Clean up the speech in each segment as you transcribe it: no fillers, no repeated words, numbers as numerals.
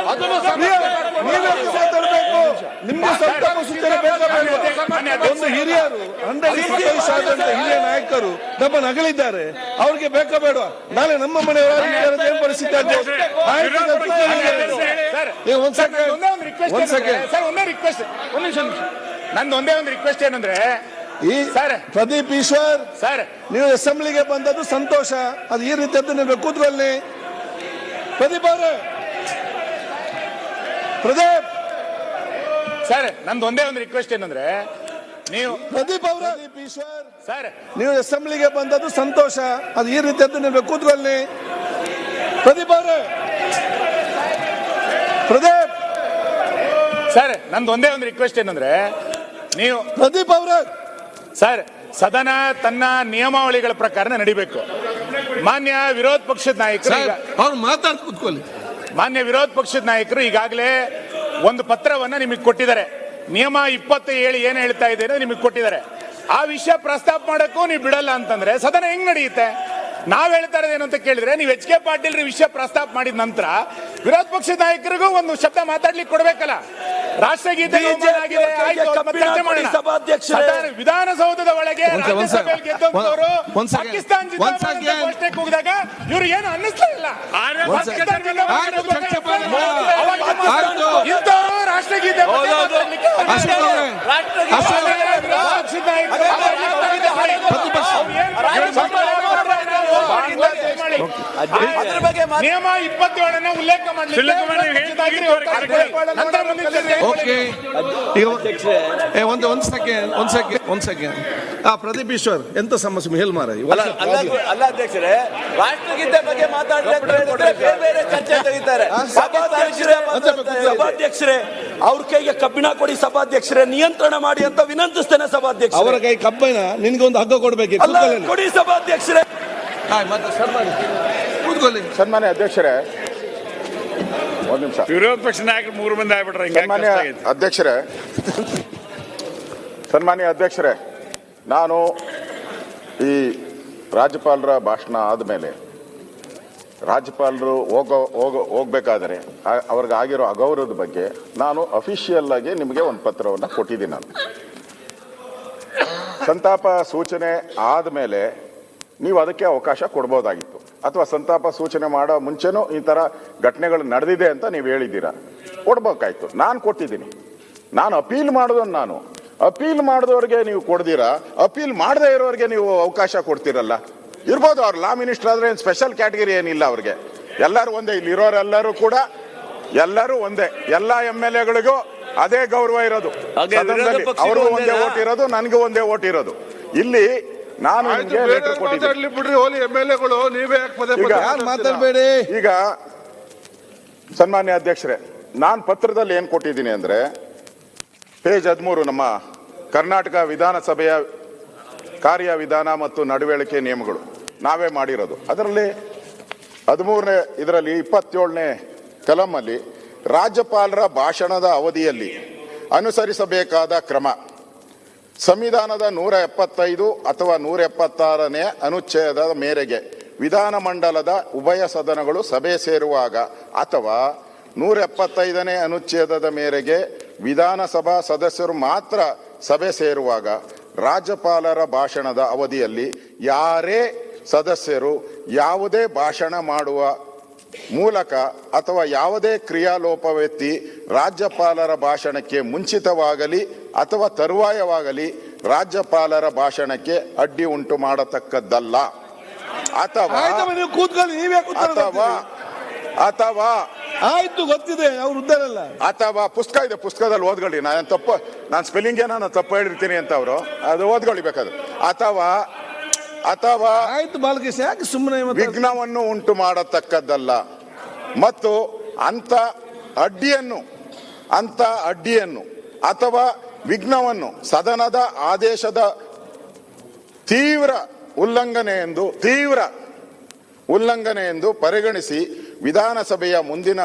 ಮಾತಾಡಬೇಕು. ನಿಮ್ಗೆ ಸಂತಾಪ ಸೂಚನೆ ಬೇಕಾಗಬೇಕು. ಒಂದು ಹಿರಿಯರು 125 ಆದಂತ ಹಿರಿಯ ನಾಯಕರು ನಮ್ಮನ್ನು ಅಗಲಿದ್ದಾರೆ. ಅವ್ರಿಗೆ ಬೇಕಾ ಬೇಡ? ನಾಳೆ ನಮ್ಮ ಮನೆಯವರ ಏನ್ ಪರಿಸ್ಥಿತಿ ಆಗ್ಬೋದು? ನಂದು ಒಂದೇ ಒಂದು ರಿಕ್ವೆಸ್ಟ್ ಏನಂದ್ರೆ, ಈ ಪ್ರದೀಪ್ ಈಶ್ವರ್ ಸರ್, ನೀವು ಅಸೆಂಬ್ಲಿಗೆ ಬಂದದ್ದು ಸಂತೋಷ. ಅದು ಈ ರೀತಿಯದ್ದು ನೀವು ಕೂತ್ಕೊಳ್ಳಿ. ಪ್ರದೀಪ್ ಅವರೇ, ಪ್ರದೀಪ್ ಸರ್, ನಂದು ಒಂದೇ ಒಂದು ರಿಕ್ವೆಸ್ಟ್ ಏನಂದ್ರೆ, ನೀವು ಪ್ರದೀಪ್ ಈಶ್ವರ್ ಸರ್, ನೀವು ಅಸೆಂಬ್ಲಿಗೆ ಬಂದದ್ದು ಸಂತೋಷ. ಅದು ಈ ರೀತಿಯದ್ದು ನೀವು ಕೂತ್ಕೊಳ್ಳಿ. ಪ್ರದೀಪ್ ಅವರೇ, ಪ್ರದೀಪ್ ಸರ್, ನಂದು ಒಂದೇ ಒಂದು ರಿಕ್ವೆಸ್ಟ್ ಏನಂದ್ರೆ, ನೀವು ಪ್ರದೀಪ್ ಅವರೇ ಸರ್, ಸದನ ತನ್ನ ನಿಯಮಾವಳಿಗಳ ಪ್ರಕಾರ ನಡಿಬೇಕು. ಮಾನ್ಯ ವಿರೋಧ ಪಕ್ಷದ ನಾಯಕರು ಅವ್ರು ಮಾತಾಡ್ ಕೂತ್ಕೊಳ್ಳಿ. ಮಾನ್ಯ ವಿರೋಧ ಪಕ್ಷದ ನಾಯಕರು ಈಗಾಗಲೇ ಒಂದು ಪತ್ರವನ್ನ ನಿಮಗೆ ಕೊಟ್ಟಿದ್ದಾರೆ. ನಿಯಮ 27 ಏನ್ ಹೇಳ್ತಾ ಇದೆ ನಿಮಗೆ ಕೊಟ್ಟಿದ್ದಾರೆ. ಆ ವಿಷಯ ಪ್ರಸ್ತಾಪ ಮಾಡಕ್ಕೂ ನೀವು ಬಿಡಲ್ಲ ಅಂತಂದ್ರೆ ಸದನ ಹೆಂಗ್ ನಡೆಯುತ್ತೆ? ನಾವ್ ಹೇಳ್ತಾ ಇರೋದು ಏನಂತ ಕೇಳಿದ್ರೆ, ನೀವು ಎಚ್ ಕೆ ಪಾಟೀಲ್ ವಿಷಯ ಪ್ರಸ್ತಾಪ ಮಾಡಿದ ನಂತರ ವಿರೋಧ ಪಕ್ಷದ ನಾಯಕರಿಗೂ ಒಂದು ಶಬ್ದ ಮಾತಾಡ್ಲಿಕ್ಕೆ ಕೊಡ್ಬೇಕಲ್ಲ. ರಾಷ್ಟ್ರಗೀತೆ ವಿಧಾನಸೌಧದ ಒಳಗೆ ಗೆದ್ದವರು ಪಾಕಿಸ್ತಾನ ಘೋಷಣೆ ಕೂಗಿದಾಗ ಇವ್ರು ಏನು ಅನ್ನಿಸ್ತಾ ಇಲ್ಲ. ಇಂಥವರು ರಾಷ್ಟ್ರಗೀತೆ ನಿಯಮ 27 ಉಲ್ಲೇಖ ಒಂದ್ ಸೆಕೆಂಡ್. ಪ್ರದೀಪ್ ಈಶ್ವರ್ ಎಂತ ಸಮಸ್ಯೆ ಹೇಳಿ ಮಾರ. ಅಲ್ಲ ಅಧ್ಯಕ್ಷರೇ, ರಾಷ್ಟ್ರಗೀತೆ ಬಗ್ಗೆ ಮಾತಾಡಲಿಕ್ಕೆ ಬೇರೆ ಚರ್ಚೆ ತೆಗಿತಾರೆ. ಸಭಾಧ್ಯಕ್ಷರೇ, ಅವ್ರ ಕೈಗೆ ಕಬ್ಬಿಣ ಕೊಡಿ ಸಭಾಧ್ಯಕ್ಷರೇ, ನಿಯಂತ್ರಣ ಮಾಡಿ ಅಂತ ವಿನಂತಿಸ್ತೇನೆ ಸಭಾಧ್ಯಕ್ಷ. ಅವರ ಕೈ ಕಬ್ಬಿಣ, ನಿನ್ಗೆ ಒಂದು ಹಗ್ಗ ಕೊಡ್ಬೇಕು ಕೊಡಿ ಸಭಾಧ್ಯಕ್ಷರೇ. ಸನ್ಮಾನ್ಯ ಅಧ್ಯಕ್ಷರೇ, ಒಂದು ನಿಮಿಷ. ವಿರೋಧ ಪಕ್ಷ ನಾಯಕರು 3 ಮಂದಿ ಆಗ್ಬಿಟ್ರೆ ಸನ್ಮಾನ್ಯ ಅಧ್ಯಕ್ಷರೇ, ನಾನು ಈ ರಾಜ್ಯಪಾಲರ ಭಾಷಣ ಆದಮೇಲೆ ರಾಜ್ಯಪಾಲರು ಹೋಗ್ಬೇಕಾದರೆ ಅವ್ರಿಗೆ ಆಗಿರೋ ಅಗೌರವದ ಬಗ್ಗೆ ನಾನು ಅಫಿಷಿಯಲ್ ಆಗಿ ನಿಮಗೆ ಒಂದು ಪತ್ರವನ್ನು ಕೊಟ್ಟಿದ್ದೀನಿ. ನಾನು ಸಂತಾಪ ಸೂಚನೆ ಆದಮೇಲೆ ನೀವು ಅದಕ್ಕೆ ಅವಕಾಶ ಕೊಡ್ಬೋದಾಗಿತ್ತು, ಅಥವಾ ಸಂತಾಪ ಸೂಚನೆ ಮಾಡೋ ಮುಂಚೆನೂ ಈ ಥರ ಘಟನೆಗಳು ನಡೆದಿದೆ ಅಂತ ನೀವು ಹೇಳಿದ್ದೀರಾ, ಕೊಡ್ಬೇಕಾಯ್ತು. ನಾನು ಕೊಟ್ಟಿದ್ದೀನಿ. ನಾನು ಅಪೀಲ್ ಮಾಡೋದನ್ನು ನಾನು ಅಪೀಲ್ ಮಾಡಿದವ್ರಿಗೆ ನೀವು ಕೊಡ್ದಿರಾ, ಅಪೀಲ್ ಮಾಡದೇ ಇರೋರಿಗೆ ನೀವು ಅವಕಾಶ ಕೊಡ್ತೀರಲ್ಲ. ಇರ್ಬೋದು, ಅವ್ರು ಲಾ ಮಿನಿಸ್ಟರ್ ಆದ್ರೆ ಏನು ಸ್ಪೆಷಲ್ ಕ್ಯಾಟಗರಿ ಏನಿಲ್ಲ ಅವ್ರಿಗೆ. ಎಲ್ಲರೂ ಒಂದೇ, ಇಲ್ಲಿ ಇರೋರೆಲ್ಲರೂ ಕೂಡ ಎಲ್ಲರೂ ಒಂದೇ. ಎಲ್ಲ MLA-ಗಳಿಗೂ ಅದೇ ಗೌರವ ಇರೋದು. ಅವ್ರಿಗೂ ಒಂದೇ ಓಟ್ ಇರೋದು, ನನಗೂ ಒಂದೇ ಓಟ್ ಇರೋದು. ಇಲ್ಲಿ ನಾನು ಮಾತಾಡಬೇಡಿ. ಈಗ ಸನ್ಮಾನ್ಯ ಅಧ್ಯಕ್ಷರೇ, ನಾನು ಪತ್ರದಲ್ಲಿ ಏನ್ ಕೊಟ್ಟಿದ್ದೀನಿ ಅಂದ್ರೆ, ಪೇಜ್ 13 ನಮ್ಮ ಕರ್ನಾಟಕ ವಿಧಾನಸಭೆಯ ಕಾರ್ಯವಿಧಾನ ಮತ್ತು ನಡವಳಿಕೆ ನಿಯಮಗಳು ನಾವೇ ಮಾಡಿರೋದು. ಅದರಲ್ಲಿ 13ನೇ ಇದರಲ್ಲಿ 27ನೇ ಕಲಮಲ್ಲಿ ರಾಜ್ಯಪಾಲರ ಭಾಷಣದ ಅವಧಿಯಲ್ಲಿ ಅನುಸರಿಸಬೇಕಾದ ಕ್ರಮ, ಸಂವಿಧಾನದ 175 ಅಥವಾ 176ನೇ ಅನುಚ್ಛೇದದ ಮೇರೆಗೆ ವಿಧಾನಮಂಡಲದ ಉಭಯ ಸದನಗಳು ಸಭೆ ಸೇರುವಾಗ ಅಥವಾ 175ನೇ ಅನುಚ್ಛೇದದ ಮೇರೆಗೆ ವಿಧಾನಸಭಾ ಸದಸ್ಯರು ಮಾತ್ರ ಸಭೆ ಸೇರುವಾಗ ರಾಜ್ಯಪಾಲರ ಭಾಷಣದ ಅವಧಿಯಲ್ಲಿ ಯಾರೇ ಸದಸ್ಯರು ಯಾವುದೇ ಭಾಷಣ ಮಾಡುವ ಮೂಲಕ ಅಥವಾ ಯಾವುದೇ ಕ್ರಿಯಾಲೋಪವೆತ್ತಿ ರಾಜ್ಯಪಾಲರ ಭಾಷಣಕ್ಕೆ ಮುಂಚಿತವಾಗಲಿ ಅಥವಾ ತರುವಾಯವಾಗಲಿ ರಾಜ್ಯಪಾಲರ ಭಾಷಣಕ್ಕೆ ಅಡ್ಡಿ ಉಂಟು ಮಾಡತಕ್ಕದ್ದಲ್ಲ. ಅಥವಾ ಅಥವಾ ಆಯ್ತು, ಗೊತ್ತಿದೆ, ಅವ್ರು ಉದ್ದಾರಲ್ಲ. ಅಥವಾ ಪುಸ್ತಕ ಇದೆ, ಪುಸ್ತಕದಲ್ಲಿ ಓದ್ಕೊಳ್ಳಿ. ನಾನು ಸ್ಪೆಲ್ಲಿಂಗ್ ನಾನು ತಪ್ಪು ಹೇಳಿರ್ತೀನಿ ಅಂತ ಅವರು ಅದು ಓದ್ಕೊಳ್ಳಿ ಬೇಕಾದ್ರೆ. ಅಥವಾ ಅಥವಾ ಆಯ್ತು ಬಾಲಕೃಷ್ಣ, ಯಾಕೆ ಸುಮ್ಮನೆ ವಿಘ್ನವನ್ನು ಉಂಟು ಮಾಡತಕ್ಕದ್ದಲ್ಲ. ಮತ್ತು ಅಂತ ಅಡ್ಡಿಯನ್ನು ಅಥವಾ ವಿಘ್ನವನ್ನು ಸದನದ ಆದೇಶದ ತೀವ್ರ ಉಲ್ಲಂಘನೆ ಎಂದು ಪರಿಗಣಿಸಿ ವಿಧಾನಸಭೆಯ ಮುಂದಿನ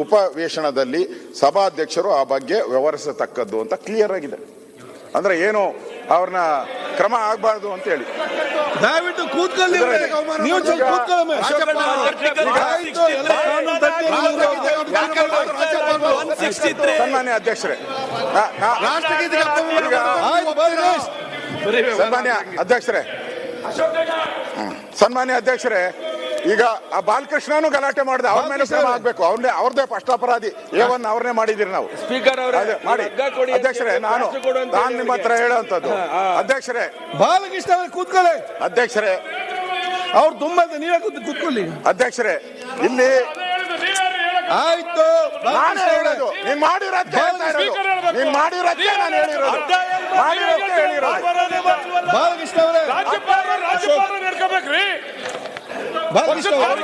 ಉಪವೇಶನದಲ್ಲಿ ಸಭಾಧ್ಯಕ್ಷರು ಆ ಬಗ್ಗೆ ವ್ಯವಹರಿಸತಕ್ಕದ್ದು ಅಂತ ಕ್ಲಿಯರ್ ಆಗಿದೆ. ಅಂದ್ರೆ ಏನು ಅವ್ರನ್ನ ಕ್ರಮ ಆಗಬಾರ್ದು ಅಂತ ಹೇಳಿ. ದಯವಿಟ್ಟು ಕೂತ್ಕೊಳ್ಳಿ. ಸನ್ಮಾನ್ಯ ಅಧ್ಯಕ್ಷರೇ, ಸನ್ಮಾನ್ಯ ಅಧ್ಯಕ್ಷರೇ, ಈಗ ಆ ಬಾಲಕೃಷ್ಣನು ಗಲಾಟೆ ಮಾಡಿದೆ, ಅವ್ರ ಮೇಲೆ ಕ್ರಮ ಆಗ್ಬೇಕು. ಅವ್ರದೇ ಫಸ್ಟ್ ಅಪರಾಧಿ. ಏವನ್ ಅವ್ರನ್ನೇ ಮಾಡಿದಿರಿ ನಾವು. ಸ್ಪೀಕರ್ ಅದೇ ಮಾಡಿ ಅಧ್ಯಕ್ಷರೇ. ನಾನು ನಿಮ್ಮ ಹತ್ರ ಹೇಳುವಂತದ್ದು ಅಧ್ಯಕ್ಷರೇ, ಬಾಲಕೃಷ್ಣ ಅವರು ಕೂತ್ಕೊಳ್ಳಿ. ಅಧ್ಯಕ್ಷರೇ, ಅವ್ರು ತುಂಬಾ ನೀವೇ ಕೂತ್ಕೊಳ್ಳಿ. ಅಧ್ಯಕ್ಷರೇ, ಇಲ್ಲಿ ಆಯ್ತು, ನಾನೇ ಹೇಳೋದು, ನೀನ್ ಮಾಡಿರೋದಕ್ಕೆ ಹೇಳ್ತಾ ಇರೋದು. ನೀನ್ ಮಾಡಿರೋದಕ್ಕೆ ನಾನು ಹೇಳಿರೋದು. ಮಾಡಿರೋದಕ್ಕೆ ಹೇಳಿರೋದು. ಬಾಲಕೃಷ್ಣ ಅವರೇ, ಬಾಲಕೃಷ್ಣ ಅವರು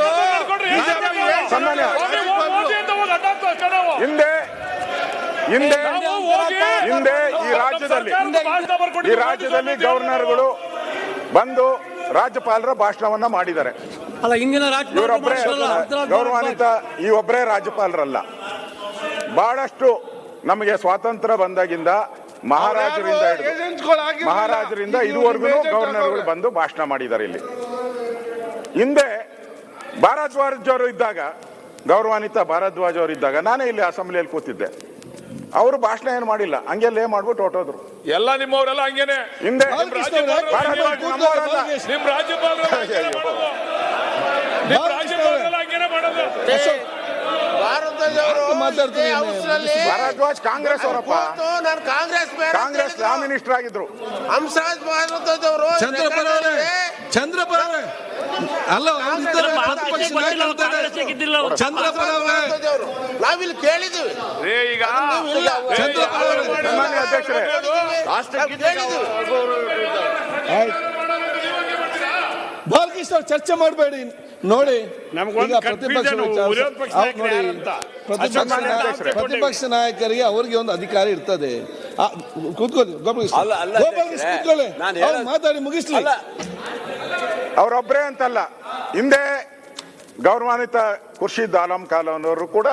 ಸನ್ಮಾನ್ಯ ಹಿಂದೆ ಈ ರಾಜ್ಯದಲ್ಲಿ ಗವರ್ನರ್ಗಳು ಬಂದು ರಾಜ್ಯಪಾಲರ ಭಾಷಣವನ್ನ ಮಾಡಿದ್ದಾರೆ. ಅಲ್ಲ, ಹಿಂದಿನ ಇವರೊಬ್ಬರೇ ಗೌರವಾನ್ವಿತ, ಈ ಒಬ್ಬರೇ ರಾಜ್ಯಪಾಲರಲ್ಲ. ಬಹಳಷ್ಟು ನಮಗೆ ಸ್ವಾತಂತ್ರ್ಯ ಬಂದಾಗಿಂದ ಮಹಾರಾಜರಿಂದ ಇದುವರೆಗೂ ಗವರ್ನರ್ಗಳು ಬಂದು ಭಾಷಣ ಮಾಡಿದ್ದಾರೆ. ಇಲ್ಲಿ ಹಿಂದೆ ಭಾರದ್ವಾಜ್ ಅವರು ಇದ್ದಾಗ, ಗೌರವಾನ್ವಿತ ಭಾರದ್ವಾಜ್ ಅವರು ಇದ್ದಾಗ ನಾನೇ ಇಲ್ಲಿ ಅಸೆಂಬ್ಲಿಯಲ್ಲಿ ಕೂತಿದ್ದೆ. ಅವರು ಭಾಷಣ ಏನು ಮಾಡಿಲ್ಲ, ಹಂಗೆಲ್ಲೇ ಮಾಡ್ಬಿಟ್ಟು ಹೊಟ್ಟೋದ್ರು. ಎಲ್ಲ ನಿಮ್ಮವರೆಲ್ಲ ಹಂಗೇನೆ. ಹಿಂದೆ ಭಾರದ್ವಾಜ್ ಕಾಂಗ್ರೆಸ್ ಅವರಪ್ಪ, ಕಾಂಗ್ರೆಸ್ ಲಾ ಮಿನಿಸ್ಟರ್ ಆಗಿದ್ರು. ಹಂಸರಾಜ್ ಭಾರದ್ವಾಜ್ ಅವರು ಚಂದ್ರಪರ ಅಲ್ಲ, ಚಂದ್ರಪರ ನಾವಿಲ್ಲಿ ಕೇಳಿದ್ದೀವಿ. ಈಗ ಸನ್ಮಾನ್ಯ ಅಧ್ಯಕ್ಷರೇ, ಬಾಲಕೃಷ್ಣ ಅವ್ರು ಚರ್ಚೆ ಮಾಡಬೇಡಿ. ನೋಡಿ, ನಮ್ಗೊಂದು ಈಗ confusion, ವಿರೋಧ ಪಕ್ಷ ನಾಯಕರು ಯಾರು ಅಂತ. ಪ್ರತಿಪಕ್ಷ ನಾಯಕರಿಗೆ ಅವ್ರಿಗೆ ಒಂದು ಅಧಿಕಾರ ಇರ್ತದೆ. ಕೂತ್ಕೊಳ್ಳಿ ಗೋಪಾಲಕೃಷ್ಣ, ಕೂತ್ಕೊಳ್ಳಿ, ಅವ್ರು ಮಾತಾಡಿ ಮುಗಿಸ್ಲಿ. ಅವರೊಬ್ಬರೇ ಅಂತಲ್ಲ, ಹಿಂದೆ ಗೌರವಾನ್ವಿತ ಖುರ್ಷಿದ್ ಆಲಂ ಖಾನ್ ಅವರು ಕೂಡ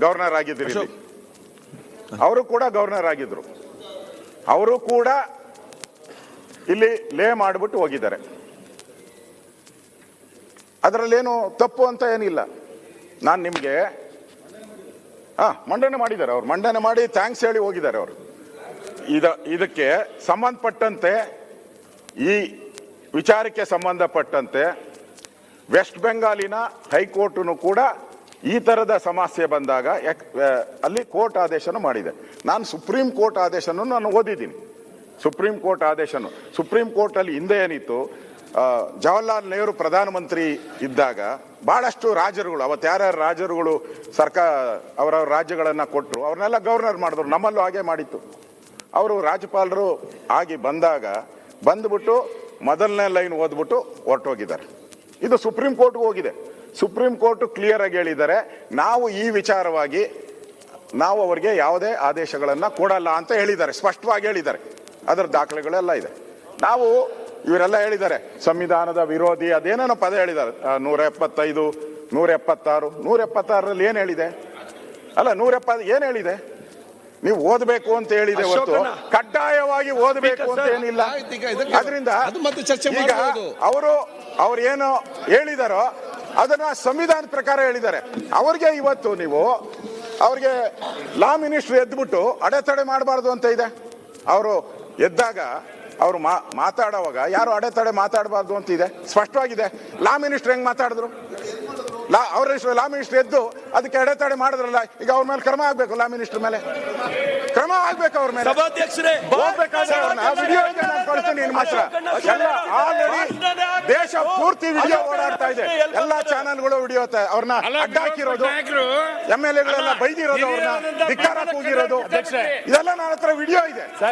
ಗವರ್ನರ್ ಆಗಿದ್ರು. ಅವರು ಕೂಡ ಗವರ್ನರ್ ಆಗಿದ್ರು. ಅವರು ಕೂಡ ಇಲ್ಲಿ ಲೇ ಮಾಡಿಬಿಟ್ಟು ಹೋಗಿದ್ದಾರೆ. ಅದರಲ್ಲೇನು ತಪ್ಪು ಅಂತ ಏನಿಲ್ಲ. ನಾನು ನಿಮಗೆ ಮಂಡನೆ ಮಾಡಿದ್ದಾರೆ. ಅವ್ರು ಮಂಡನೆ ಮಾಡಿ ಥ್ಯಾಂಕ್ಸ್ ಹೇಳಿ ಹೋಗಿದ್ದಾರೆ. ಅವರು ಇದಕ್ಕೆ ಸಂಬಂಧಪಟ್ಟಂತೆ, ಈ ವಿಚಾರಕ್ಕೆ ಸಂಬಂಧಪಟ್ಟಂತೆ ವೆಸ್ಟ್ ಬೆಂಗಾಲಿನ ಹೈಕೋರ್ಟ್ನು ಕೂಡ ಈ ತರದ ಸಮಸ್ಯೆ ಬಂದಾಗ ಅಲ್ಲಿ ಕೋರ್ಟ್ ಆದೇಶನ ಮಾಡಿದೆ. ನಾನು ಸುಪ್ರೀಂ ಕೋರ್ಟ್ ಆದೇಶನ ನಾನು ಓದಿದ್ದೀನಿ. ಸುಪ್ರೀಂ ಕೋರ್ಟ್ ಆದೇಶನು, ಸುಪ್ರೀಂ ಕೋರ್ಟ್ ಅಲ್ಲಿ ಹಿಂದೆ ಏನಿತ್ತು, ಜವಾಹರ್ಲಾಲ್ ನೆಹರು ಪ್ರಧಾನಮಂತ್ರಿ ಇದ್ದಾಗ ಬಹಳಷ್ಟು ರಾಜರುಗಳು, ಅವತ್ತು ಯಾರ್ಯಾರು ರಾಜರುಗಳು ಅವರವ್ರ ರಾಜ್ಯಗಳನ್ನ ಕೊಟ್ಟರು, ಅವ್ರನ್ನೆಲ್ಲ ಗವರ್ನರ್ ಮಾಡಿದ್ರು. ನಮ್ಮಲ್ಲೂ ಹಾಗೆ ಮಾಡಿತ್ತು. ಅವರು ರಾಜ್ಯಪಾಲರು ಆಗಿ ಬಂದ್ಬಿಟ್ಟು ಮೊದಲನೇ ಲೈನ್ ಓದ್ಬಿಟ್ಟು ಹೊರಟೋಗಿದ್ದಾರೆ. ಇದು ಸುಪ್ರೀಂ ಕೋರ್ಟ್ಗೂ ಹೋಗಿದೆ. ಸುಪ್ರೀಂ ಕೋರ್ಟ್ ಕ್ಲಿಯರ್ ಆಗಿ ಹೇಳಿದ್ದಾರೆ, ನಾವು ಈ ವಿಚಾರವಾಗಿ ನಾವು ಅವರಿಗೆ ಯಾವುದೇ ಆದೇಶಗಳನ್ನ ಕೊಡಲ್ಲ ಅಂತ ಹೇಳಿದ್ದಾರೆ, ಸ್ಪಷ್ಟವಾಗಿ ಹೇಳಿದ್ದಾರೆ. ಅದರ ದಾಖಲೆಗಳೆಲ್ಲ ಇದೆ. ನಾವು ಇವರೆಲ್ಲ ಹೇಳಿದ್ದಾರೆ ಸಂವಿಧಾನದ ವಿರೋಧಿ ಅದೇನೇನೋ ಪದ ಹೇಳಿದ್ದಾರೆ. 175, 176, 176ರಲ್ಲಿ ಏನ್ ಹೇಳಿದೆ? ಅಲ್ಲ, 170 ಏನ್ ಹೇಳಿದೆ? ನೀವು ಓದಬೇಕು ಅಂತ ಹೇಳಿದೆ ಹೊರತು ಕಡ್ಡಾಯವಾಗಿ ಓದಬೇಕು ಅಂತ ಏನಿಲ್ಲ. ಅದರಿಂದ ಈಗ ಅವ್ರು ಏನು ಹೇಳಿದಾರೋ ಅದನ್ನ ಸಂವಿಧಾನದ ಪ್ರಕಾರ ಹೇಳಿದ್ದಾರೆ. ಅವ್ರಿಗೆ ಇವತ್ತು ನೀವು ಅವ್ರಿಗೆ ಲಾ ಮಿನಿಸ್ಟರ್ ಎದ್ಬಿಟ್ಟು ಅಡೆತಡೆ ಮಾಡಬಾರ್ದು ಅಂತ ಇದೆ. ಅವರು ಎದ್ದಾಗ ಅವರು ಮಾತಾಡುವಾಗ ಯಾರು ಅಡೆತಡೆ ಮಾತಾಡಬಾರ್ದು ಅಂತ ಇದೆ, ಸ್ಪಷ್ಟವಾಗಿದೆ. ಲಾ ಮಿನಿಸ್ಟರ್ ಹೆಂಗ್ ಮಾತಾಡಿದ್ರು? ಲಾ ಮಿನಿಸ್ಟರ್ ಎದ್ದು ಅದಕ್ಕೆ ಅಡೆತಡೆ ಮಾಡಿದ್ರಲ್ಲ, ಈಗ ಅವ್ರ ಮೇಲೆ ಕ್ರಮ ಆಗ್ಬೇಕು. ಲಾ ಮಿನಿಸ್ಟರ್ ಮೇಲೆ ಕ್ರಮ ಆಗ್ಬೇಕು. ಅವ್ರ ಮೇಲೆ ಸಭಾಧ್ಯಕ್ಷರೇ, ವಿಡಿಯೋ ಇದೆ, ನಾನು ಕಳಿಸ್ತೀನಿ ನಿಮ್ಮ ಹತ್ರ. ಎಲ್ಲ ಆಲ್ರೆಡಿ ದೇಶ ಪೂರ್ತಿ ವಿಡಿಯೋ ಓಡಾಡ್ತಾ ಇದೆ. ಎಲ್ಲಾ ಚಾನೆಲ್ಗಳು ವಿಡಿಯೋ ಅವ್ರನ್ನ ಅಡ್ಡ ಹಾಕಿರೋದು, MLA ಗಳೆಲ್ಲ ಬೈದಿರೋದು, ಅವ್ರನ್ನ ಧಿಕ್ಕಾರ ಕೂಗಿರೋದು, ಇದೆಲ್ಲ ನನ್ನ ಹತ್ರ ವಿಡಿಯೋ ಇದೆ.